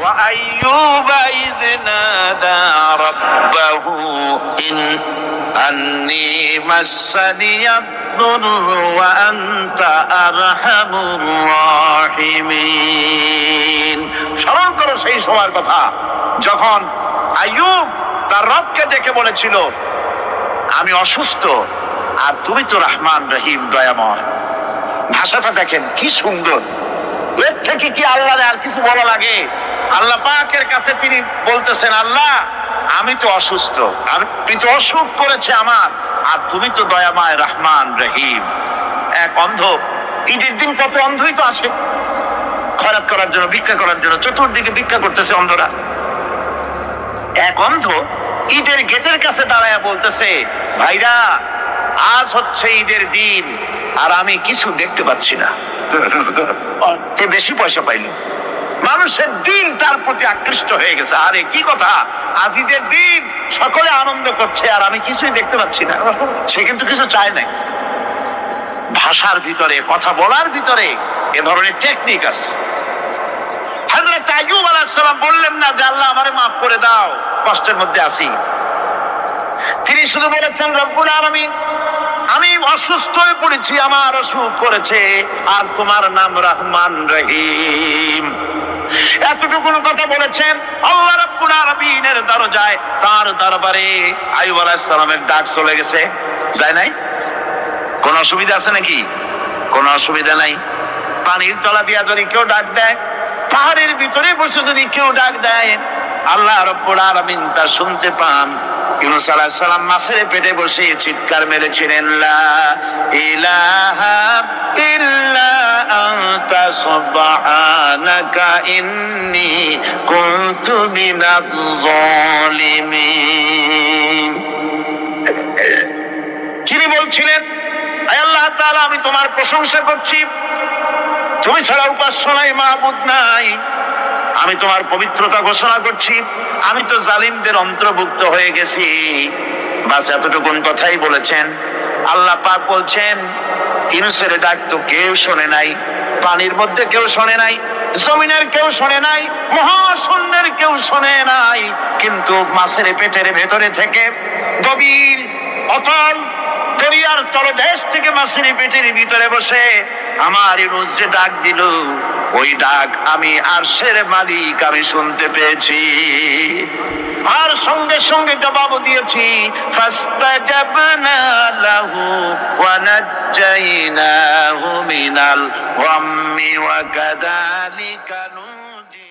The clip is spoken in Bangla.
وأيوب إذ نادى ربه أني مسني الضر وأنت أرحم الراحمين। স্মরণ করো সেই সময়ের কথা যখন আইয়ুব তার রবকে ডেকে বলেছিল, আমি অসুস্থ আর তুমি তো রহমান রহিম দয়াময়। ভাষাটা দেখেন কি সুন্দর। এর থেকে কি আল্লাহর আর কিছু বলা লাগে? আল্লাহ পাকের কাছে তিনি বলতেছেন, আল্লাহ আমি তো অসুস্থ, আমি তো অসুখ করেছে আমার, আর তুমি তো দয়াময় রহমান রহিম। এক অন্ধ, ঈদের দিন কত অন্ধই তো আসে খয়রাত করার জন্য, ভিক্ষা করার জন্য, চতুর্দিকে ভিক্ষা করতেছে অন্ধরা। এক অন্ধ ঈদের গেটের কাছে দাঁড়ায় বলতেছে, ভাইরা আজ হচ্ছে ঈদের দিন আর আমি কিছু দেখতে পাচ্ছি না। কে বেশি পয়সা পাইল? মানুষের দিন তার প্রতি আকৃষ্ট হয়ে গেছে। আরে কি কথা, আজ ঈদের দিন, সকলে আনন্দ করছে আর আমি কিছুই দেখতে পাচ্ছি না। সে কিন্তু কিছু চায় নাই। ভাষার ভিতরে, কথা বলার ভিতরে এ ধরনের টেকনিক আছে। হযরত আইয়ুব আলাইহিস সালাম বললেন না যে আল্লাহ আমারে মাফ করে দাও, কষ্টের মধ্যে আছি। তিনি শুধু বলেছেন, রব্বুল আলামিন আমি অসুস্থ হয়ে পড়েছি, আমার অসুখ করেছে, আর তোমার নাম রহমান রহিম। এতটুকু কথা বলেছেন। আল্লাহ রাব্বুল আলামিনের দরজায়, তার দরবারে আইয়ুব আলাইহিস সালামের ডাক চলে গেছে। যায় নাই? কোন অসুবিধা আছে নাকি? কোন অসুবিধা নাই। পানির তলা দিয়া যদি কেউ ডাক দেয়, পাহাড়ের ভিতরে বসে যদি কেউ ডাক দেয়, আল্লাহ রাব্বুল আলামিন তা শুনতে পান। ইউনূস আলাইহিস সালাম মাছের পেটে বসে চিৎকার মেরেছিলেন, লা ইলাহা ইল্লা আনতা সুবহানাকা ইন্নী কুনতু মিনাজ জালিমিন। যিনি বলছিলেন, হে আল্লাহ তাআলা আমি তোমার প্রশংসা করছি, তুমি ছাড়া উপাস্য নাই, মাবুদ নাই। আমি তোমার পবিত্রতা ঘোষণা করছি, আমি তো জালিমদের অন্তর্ভুক্ত হয়ে গেছি। বাস এতটুকুন কথাই বলেছেন। আল্লাহ পাক বলছেন, ইউনূসের ডাক তো কেউ শোনে নাই, পানির মধ্যে কেউ শোনে নাই, জমিনের কেউ শোনে নাই, মহাশূন্যের কেউ শোনে নাই, কিন্তু মাছের পেটের ভেতরে থেকে গভীর অতল দরিয়ার তলদেশ থেকে মাছের পেটের ভিতরে বসে আমার ইউনূস যে ডাক দিল, ওই ডাক আমি আরশের মালিক আমি শুনতে পেয়েছি, আর সঙ্গে সঙ্গে জবাব দিয়েছি। ফাস্তাজাবনা লাহু ওয়া নাজ্জাইনাহু মিনাল গাম্মি ওয়া কাযালিকা নুজি